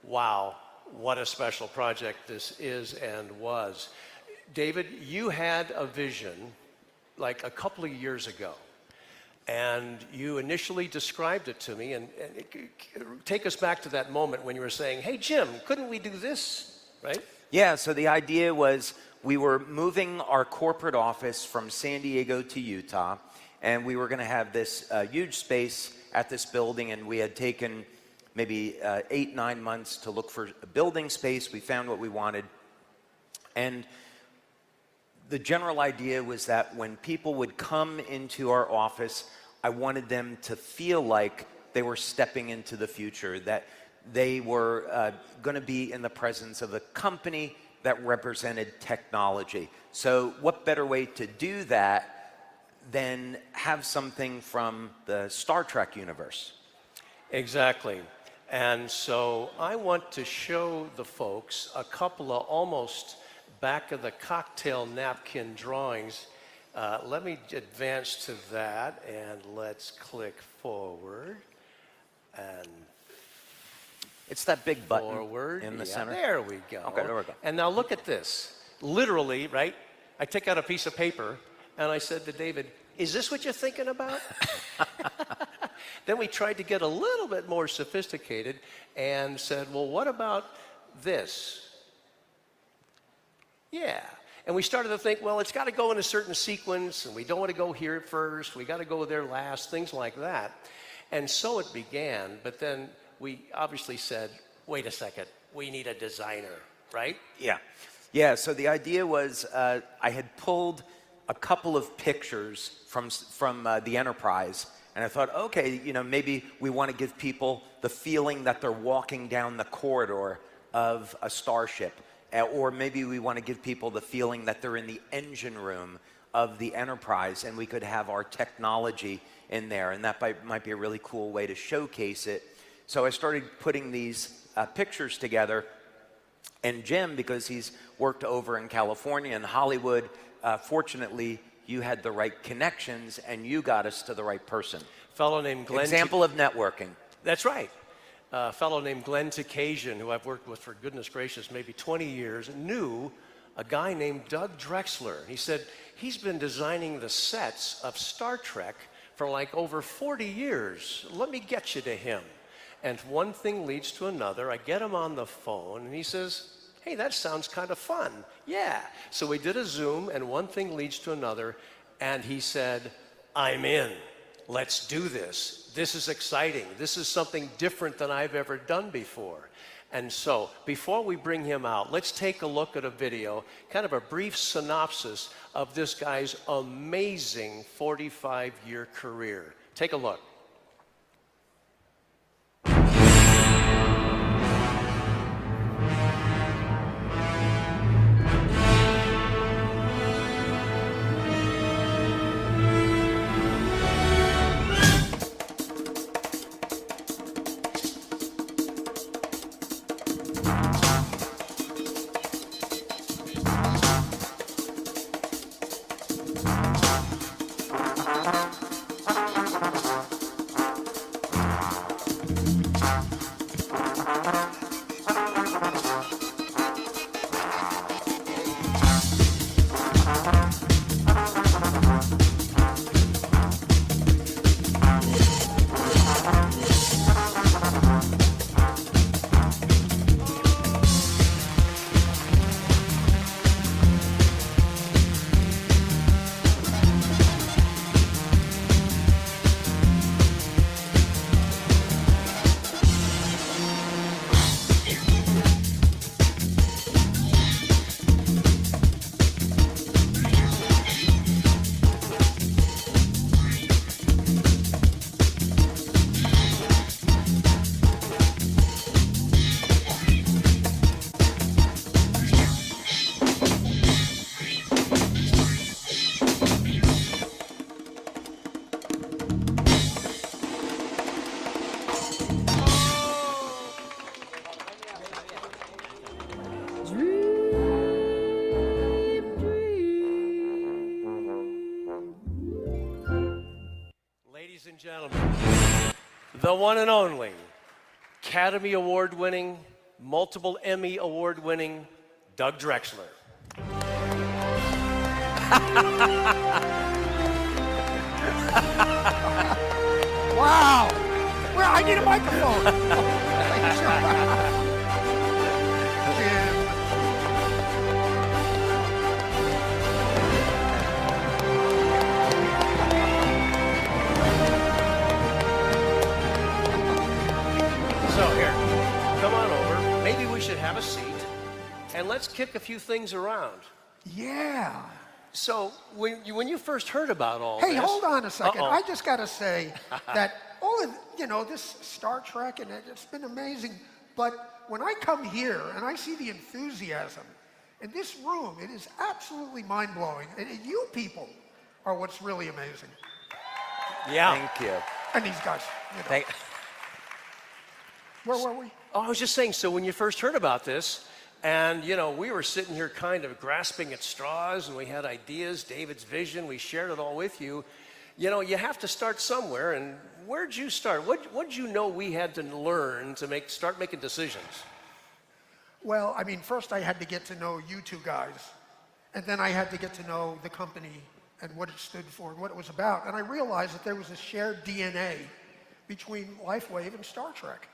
Wow, what a special project this is and was. David, you had a vision like a couple of years ago, and you initially described it to me, and take us back to that moment when you were saying, hey, Jim, couldn't we do this, right? Yeah, so the idea was we were moving our corporate office from San Diego to Utah, and we were going to have this huge space at this building, and we had taken maybe 8-9 months to look for a building space. We found what we wanted, and the general idea was that when people would come into our office, I wanted them to feel like they were stepping into the future, that they were going to be in the presence of a company that represented technology. So what better way to do that than have something from the Star Trek universe? Exactly. And so I want to show the folks a couple of almost back of the cocktail napkin drawings. Let me advance to that, and let's click forward. And it's that big button forward in the center. There we go. Okay, there we go. And now look at this. Literally, right? I took out a piece of paper, and I said to David, is this what you're thinking about? Then we tried to get a little bit more sophisticated and said, well, what about this? Yeah. And we started to think, well, it's got to go in a certain sequence, and we don't want to go here first. We got to go there last, things like that. And so it began. But then we obviously said, wait a second, we need a designer, right? Yeah. Yeah, so the idea was I had pulled a couple of pictures from the Enterprise, and I thought, okay, you know, maybe we want to give people the feeling that they're walking down the corridor of a starship. Or maybe we want to give people the feeling that they're in the engine room of the Enterprise, and we could have our technology in there, and that might be a really cool way to showcase it. So I started putting these pictures together, and Jim, because he's worked over in California and Hollywood, fortunately, you had the right connections, and you got us to the right person. Fellow named Glenn. Example of networking. That's right. A fellow named Glenn Takasian, who I've worked with for goodness gracious, maybe 20 years, knew a guy named Doug Drexler. He said he's been designing the sets of Star Trek for like over 40 years. Let me get you to him. And one thing leads to another. I get him on the phone, and he says, hey, that sounds kind of fun. Yeah. So we did a Zoom, and one thing leads to another, and he said, I'm in. Let's do this. This is exciting. This is something different than I've ever done before. And so, before we bring him out, let's take a look at a video, kind of a brief synopsis of this guy's amazing 45-year career. Take a look. Ladies and gentlemen, the one and only Academy Award winning, multiple Emmy award-winning Doug Drexler. Wow. Well, I need a microphone. Jim. So here, come on over. Maybe we should have a seat, and let's kick a few things around. Yeah. So when you first heard about all Hey, this... hold on a second. Uh-oh. I just got to say that all of, this Star Trek, and it's been amazing. But when I come here and I see the enthusiasm in this room, it is absolutely mind-blowing. And you people are what's really amazing. Yeah. Thank you. And these guys, Where were we? Oh, I was just saying, so when you first heard about this, and, we were sitting here kind of grasping at straws, and we had ideas, David's vision, we shared it all with you. You have to start somewhere, and where'd you start? What'd you know we had to learn to start making decisions? Well, I mean, first I had to get to know you two guys, and then I had to get to know the company and what it stood for and what it was about. And I realized that there was a shared DNA between LifeWave and Star Trek,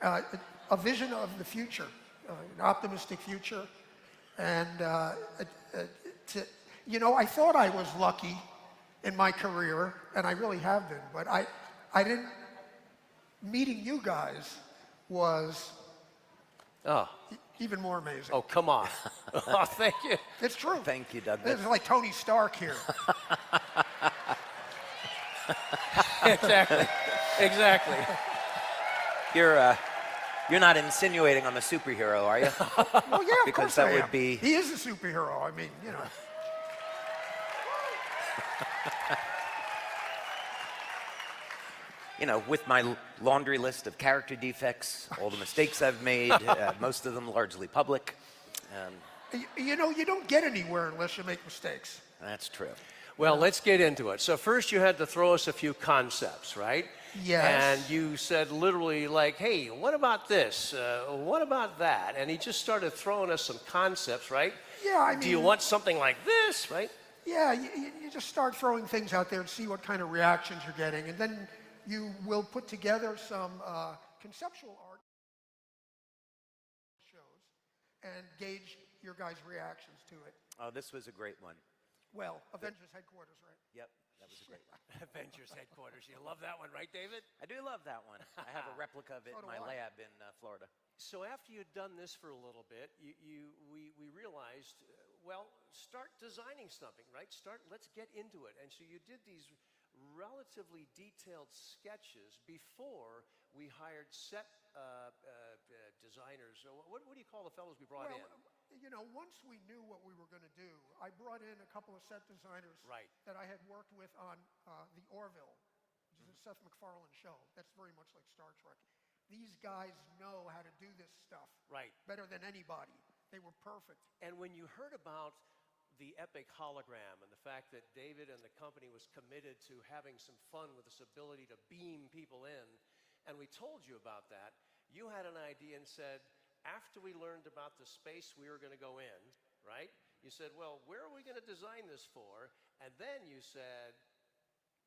a vision of the future, an optimistic future. And, I thought I was lucky in my career, and I really have been, but I didn't, meeting you guys was even more amazing. Oh, come on. Oh, thank you. It's true. Thank you, Doug. It's like Tony Stark here. Exactly. You're not insinuating I'm a superhero, are you? Well, yeah, of Because course that I would am. be- He is a superhero. I mean, With my laundry list of character defects, all the mistakes I've made, most of them largely public. You don't get anywhere unless you make mistakes. That's true. Well, let's get into it. So first you had to throw us a few concepts, right? Yes. And you said literally like, hey, what about this? What about that? And he just started throwing us some concepts, right? Yeah, I mean... Do you want something like this, right? Yeah, you just start throwing things out there and see what kind of reactions you're getting. And then you will put together some conceptual art shows and gauge your guys' reactions to it. Oh, this was a great one. Well, Avengers Headquarters, right? Yep, that was a great one. Avengers Headquarters. You love that one, right, David? I do love that one. I have a replica of it in my lab in Florida. So after you'd done this for a little bit, we realized, start designing something, right? Let's get into it. And so you did these relatively detailed sketches before we hired set designers. What do you call the fellows we brought in? Once we knew what we were going to do, I brought in a couple of set designers that I had worked with on the Orville, which is a Seth MacFarlane show. That's very much like Star Trek. These guys know how to do this stuff better than anybody. They were perfect. And when you heard about the epic hologram and the fact that David and the company was committed to having some fun with this ability to beam people in, and we told you about that, you had an idea and said, after we learned about the space we were going to go in, right? You said, well, where are we going to design this for? And then you said,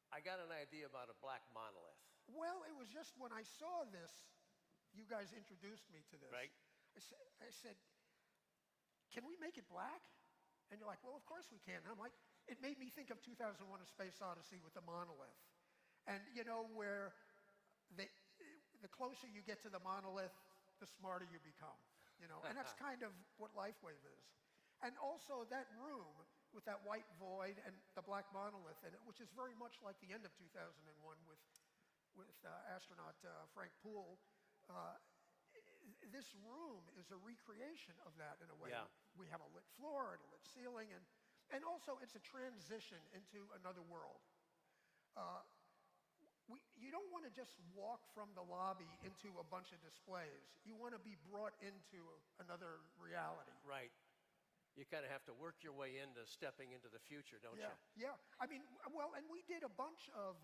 I got an idea about a black monolith. Well, it was just when I saw this, you guys introduced me to this. Right. I said, can we make it black? And you're like, well, of course we can. And I'm like, it made me think of 2001: A Space Odyssey with the monolith. And where the closer you get to the monolith, the smarter you become, and that's kind of what LifeWave is. And also that room with that white void and the black monolith in it, which is very much like the end of 2001 with astronaut Frank Poole. This room is a recreation of that in a way. Yeah. We have a lit floor and a lit ceiling, and also it's a transition into another world. You don't want to just walk from the lobby into a bunch of displays. You want to be brought into another reality. Right. You kind of have to work your way into stepping into the future, don't you? Yeah. I mean, and we did a bunch of,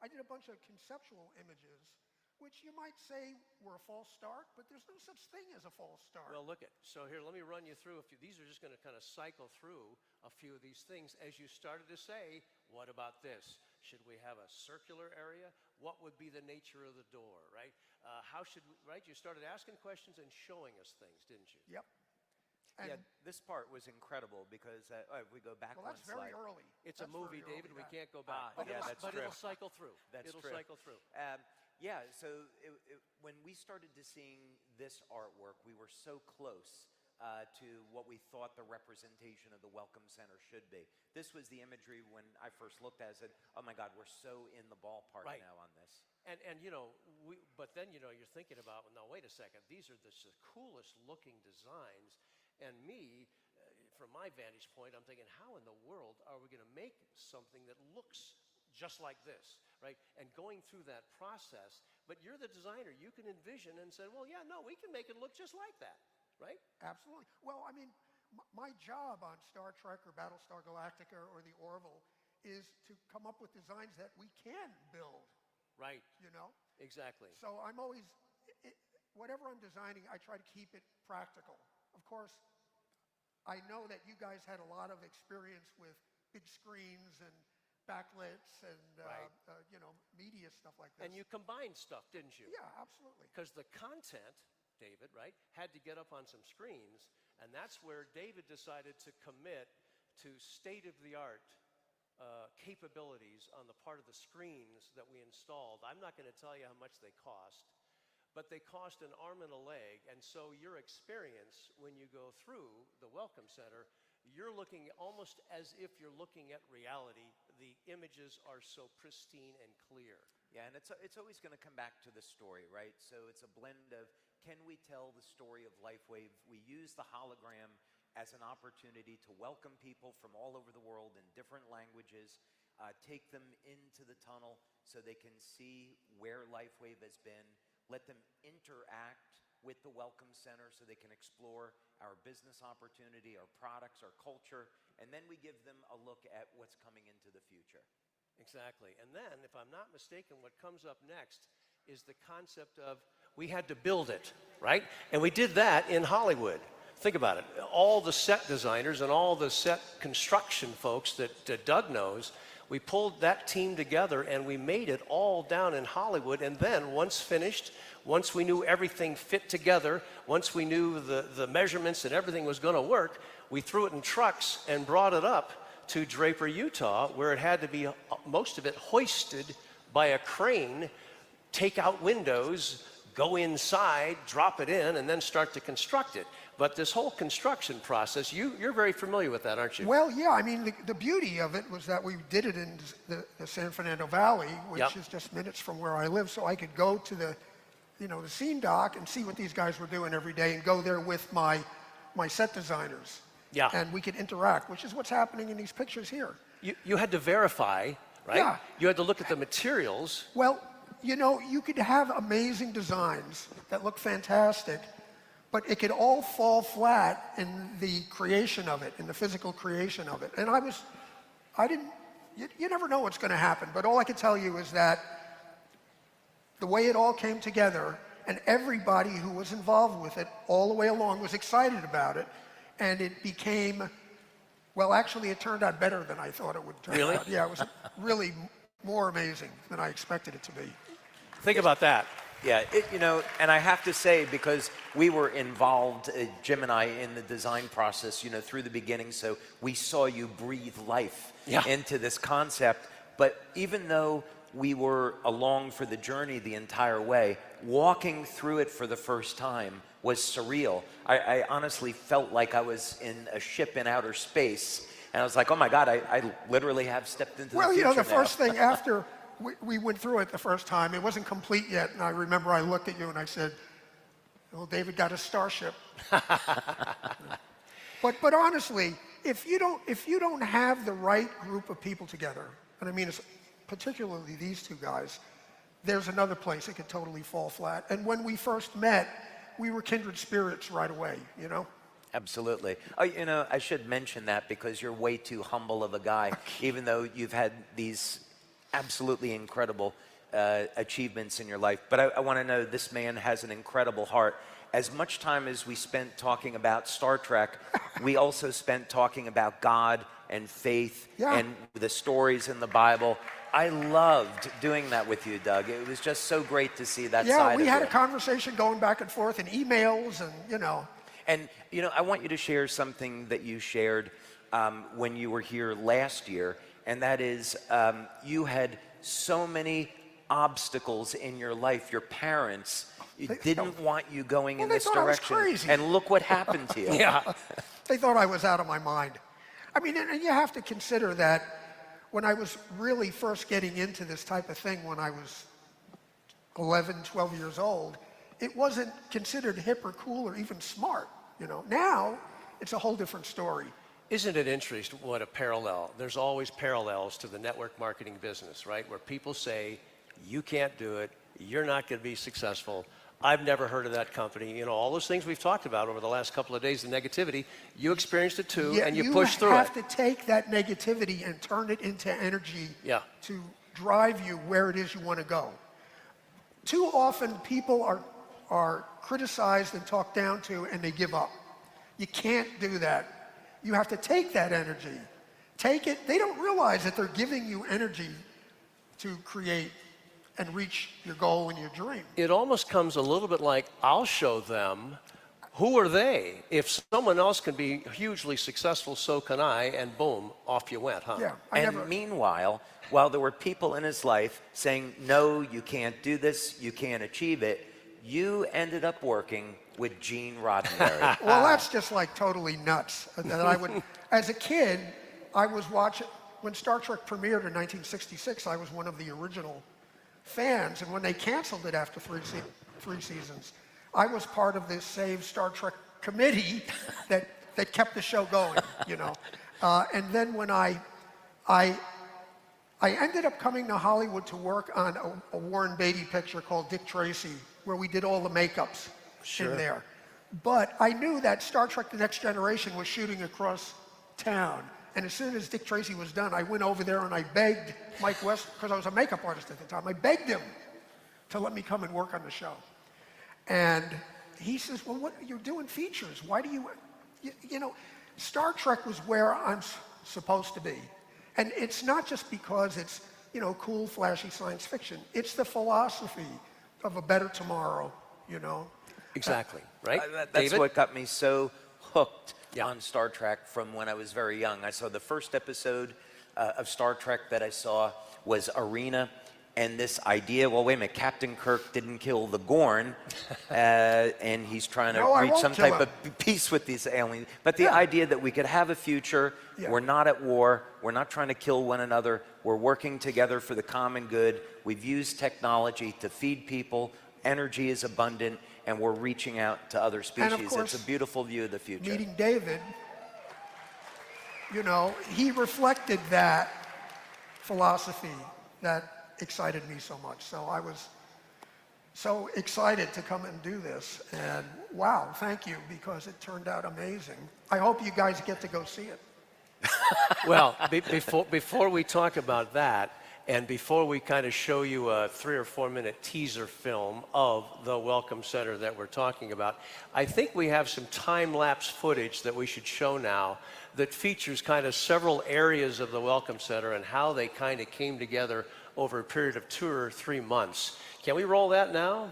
I did a bunch of conceptual images which you might say were a false start, but there's no such thing as a false start. Well, look at, so here, let me run you through a few. These are just going to kind of cycle through a few of these things as you started to say, what about this? Should we have a circular area? What would be the nature of the door, right? How should we, right? You started asking questions and showing us things, didn't you? Yep. Yeah, And, this part was incredible because if we go back well, one that's very slide. early. It's That's a movie, very early, David. We that. can't go back. But, yeah, it'll, that's but true. it'll cycle through. That's it'll true. cycle through. Yeah, so when we started to seeing this artwork, we were so close to what we thought the representation of the Welcome Center should be. This was the imagery when I first looked at it. I said, oh my God, we're so in the ballpark Right. now on this. And you know, but then, you know, you're thinking about, well, now, wait a second. These are the coolest looking designs. And me, from my vantage point, I'm thinking, how in the world are we going to make something that looks just like this, right? And going through that process, but you're the designer. You can envision and say, well, yeah, no, we can make it look just like that, right? Absolutely. Well, I mean, my job on Star Trek or Battlestar Galactica or the Orville is to come up with designs that we can build. Right. You know? Exactly. So I'm always, whatever I'm designing, I try to keep it practical. Of course, I know that you guys had a lot of experience with big screens and backlights and, Right. you know, media stuff like this. And you combined stuff, didn't you? Yeah, absolutely. Because the content, David, right, had to get up on some screens, and that's where David decided to commit to state-of-the-art capabilities on the part of the screens that we installed. I'm not going to tell you how much they cost, but they cost an arm and a leg, and so your experience when you go through the Welcome Center, you're looking almost as if you're looking at reality. The images are so pristine and clear. Yeah, and it's always going to come back to the story, right? So it's a blend of, can we tell the story of LifeWave? We use the hologram as an opportunity to welcome people from all over the world in different languages, take them into the tunnel so they can see where LifeWave has been, let them interact with the Welcome Center so they can explore our business opportunity, our products, our culture, and then we give them a look at what's coming into the future. Exactly. And then, if I'm not mistaken, what comes up next is the concept of we had to build it, right? And we did that in Hollywood. Think about it. All the set designers and all the set construction folks that Doug knows, we pulled that team together and we made it all down in Hollywood. And then once finished, once we knew everything fit together, once we knew the measurements and everything was going to work, we threw it in trucks and brought it up to Draper, Utah, where it had to be, most of it, hoisted by a crane, take out windows, go inside, drop it in, and then start to construct it. But this whole construction process, you're very familiar with that, aren't you? Well, yeah, I mean, the beauty of it was that we did it in the San Fernando Valley, which Yep. is just minutes from where I live, so I could go to the scene dock and see what these guys were doing every day and go there with my set designers. Yeah. And we could interact, which is what's happening in these pictures here. You had to verify, right? Yeah. You had to look at the materials. Well, you know, you could have amazing designs that look fantastic, but it could all fall flat in the creation of it, in the physical creation of it. And you never know what's going to happen, but all I can tell you is that the way it all came together and everybody who was involved with it all the way along was excited about it, and it became, well, actually it turned out better than I thought it would turn Really? out. Yeah, it was really more amazing than I expected it to be. Think about that. Yeah, and I have to say, because we were involved, Jim and I, in the design process, through the beginning, so we saw you breathe life into this concept. But even though we were along for the journey the entire way, walking through it for the first time was surreal. I honestly felt like I was in a ship in outer space, and I was like, oh my God, I literally have stepped into the future Well, the now. first thing after we went through it the first time, it wasn't complete yet, and I remember I looked at you and I said, well, David got a starship. But honestly, if you don't have the right group of people together, and I mean it's particularly these two guys, there's another place it could totally fall flat. And when we first met, we were kindred spirits right away, Absolutely. Oh, I should mention that because you're way too humble of a guy, even though you've had these absolutely incredible achievements in your life. But I want to know, this man has an incredible heart. As much time as we spent talking about Star Trek, we also spent talking about God and faith and the stories in the Bible. I loved doing that with you, Doug. It was just so great to see that side of it. Yeah, we had a conversation going back and forth and emails and, you know. And, you know, I want you to share something that you shared when you were here last year, and that is you had so many obstacles in your life. Your parents didn't want you going in this direction. I was crazy. And look what happened to you. Yeah. They thought I was out of my mind. I mean, and you have to consider that when I was really first getting into this type of thing when I was 11, 12 years old, it wasn't considered hip or cool or even smart, you know. Now, it's a whole different story. Isn't it interesting what a parallel? There's always parallels to the network marketing business, right? Where people say, you can't do it, you're not going to be successful. I've never heard of that company. You know, all those things we've talked about over the last couple of days, the negativity, you experienced it too, and you pushed through it. You have to take that negativity and turn it into energy to drive you where it is you want to go. Too often people are criticized and talked down to and they give up. You can't do that. You have to take that energy. Take it. They don't realize that they're giving you energy to create and reach your goal and your dream. It almost comes a little bit like, I'll show them. Who are they? If someone else can be hugely successful, so can I, and boom, off you went, huh? Yeah. Meanwhile, while there were people in his life saying, no, you can't do this, you can't achieve it, you ended up working with Gene Roddenberry. Well, that's just like totally nuts. That I would, as a kid, I was watching, when Star Trek premiered in 1966, I was one of the original fans, and when they canceled it after three seasons, I was part of this Save Star Trek committee that kept the show going, you know. And then when I ended up coming to Hollywood to work on a Warren Beatty picture called Dick Tracy, where we did all the makeups in there. But I knew that Star Trek The Next Generation was shooting across town. And as soon as Dick Tracy was done, I went over there and I begged Mike West, because I was a makeup artist at the time, I begged him to let me come and work on the show. And he says, well, what, you're doing features. Why do you know, Star Trek was where I'm supposed to be. And it's not just because it's, you know, cool, flashy science fiction. It's the philosophy of a better tomorrow, you know. Exactly, right? That's David? what got me so hooked on Star Trek from when I was very young. I saw the first episode of Star Trek that I saw was Arena, and this idea, well, wait a minute, Captain Kirk didn't kill the Gorn, and he's trying to reach some type of peace with these aliens. But the idea that we could have a future, we're not at war, we're not trying to kill one another, we're working together for the common good, we've used technology to feed people, energy is abundant, and we're reaching out to other species. And of course, it's a beautiful view of the future. Meeting David, you know, he reflected that philosophy that excited me so much. So I was so excited to come and do this. And wow, thank you, because it turned out amazing. I hope you guys get to go see it. Well, before we talk about that, and before we kind of show you a 3 or 4 minute teaser film of the Welcome Center that we're talking about, I think we have some time-lapse footage that we should show now that features kind of several areas of the Welcome Center and how they kind of came together over a period of 2 or 3 months. Can we roll that now?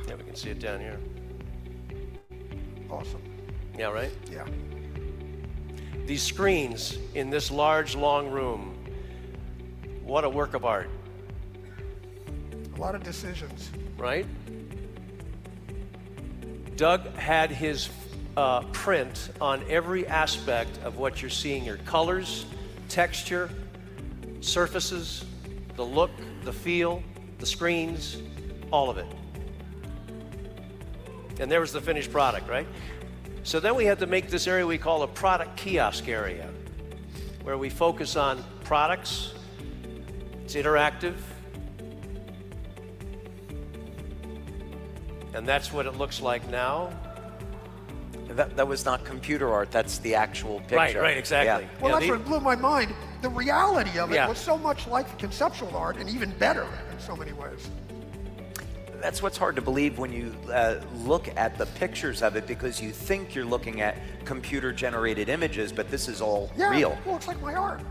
Yeah, we can see it down here. Awesome. Yeah, right? Yeah. These screens in this large, long room, what a work of art. A lot of decisions. Right? Doug had his print on every aspect of what you're seeing here. Colors, texture, surfaces, the look, the feel, the screens, all of it. And there was the finished product, right? So then we had to make this area we call a product kiosk area, where we focus on products. It's interactive. And that's what it looks like now. That was not computer art, that's the actual picture. Right, exactly. Well, Yeah, that's what blew my mind. the reality of it Yeah. was so much like the conceptual art and even better in so many ways. That's what's hard to believe when you look at the pictures of it, because you think you're looking at computer-generated images, but this is all Yeah, real. well, it's like my art.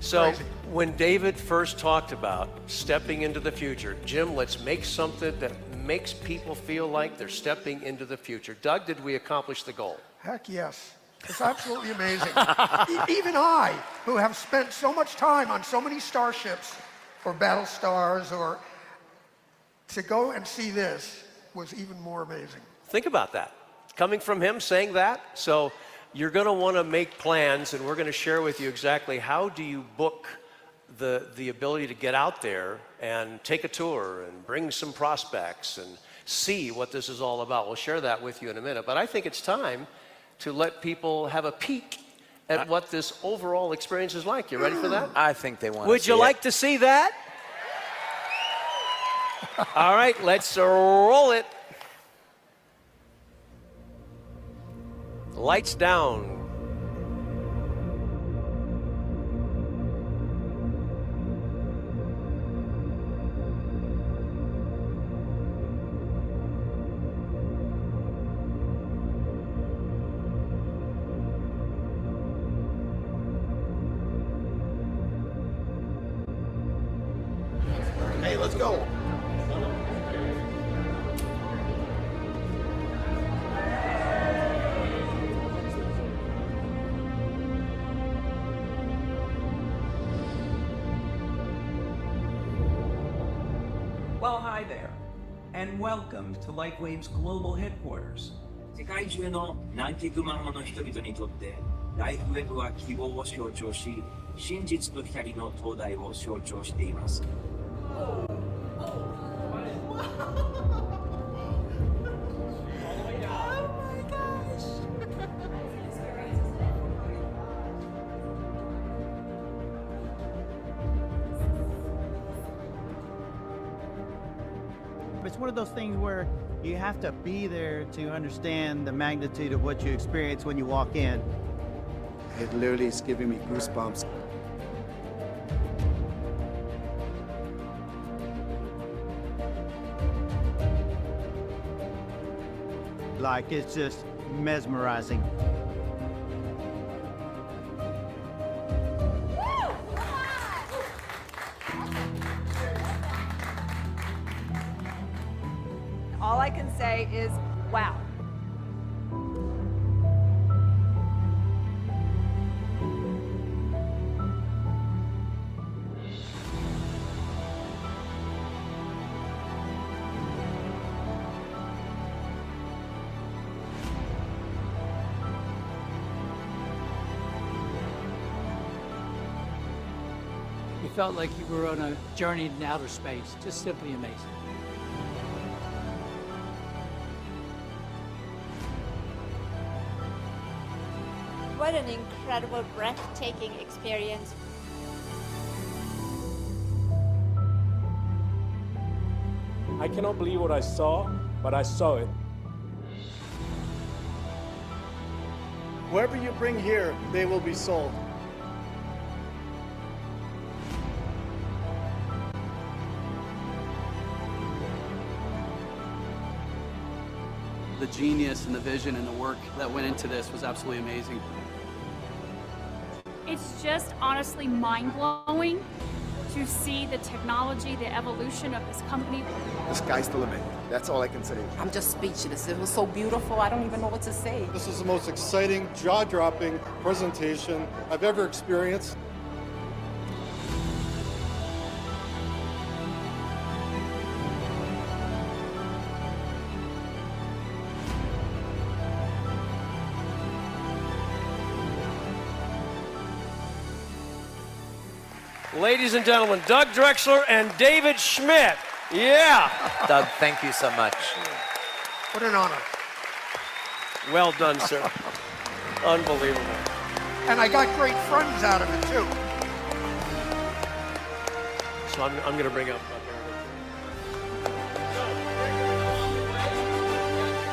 So Crazy. when David first talked about stepping into the future, Jim, let's make something that makes people feel like they're stepping into the future. Doug, did we accomplish the goal? Heck yes. It's absolutely amazing. Even I, who have spent so much time on so many starships or battle stars, or to go and see this was even more amazing. Think about that. Coming from him saying that. So you're going to want to make plans, and we're going to share with you exactly how do you book the ability to get out there and take a tour and bring some prospects and see what this is all about. We'll share that with you in a minute. But I think it's time to let people have a peek at what this overall experience is like. You ready for that? I think they want to Would see you it. like to see that? All right, let's roll it. Lights down. Hey, let's go. Well, hi there, and welcome to LifeWave's global headquarters. 世界中の何百万もの人々にとってライフウェブは希望を象徴し、真実と光の灯台を象徴しています。It's one of those things where you have to be there to understand the magnitude of what you experience when you walk in. It literally is giving me goosebumps. Like, it's just mesmerizing. All I can say is, wow. You felt like you were on a journey in outer space. Just simply amazing. What an incredible, breathtaking experience. I cannot believe what I saw, but I saw it. Whoever you bring here, they will be sold. The genius and the vision and the work that went into this was absolutely amazing. It's just honestly mind-blowing to see the technology, the evolution of this company. The sky's the limit. That's all I can say. I'm just speechless. It was so beautiful. I don't even know what to say. This is the most exciting, jaw-dropping presentation I've ever experienced. Ladies and gentlemen, Doug Drexler and David Schmidt. Yeah. Doug, thank you so much. What an honor. Well done, sir. Unbelievable. And I got great friends out of it, too. So I'm going to bring up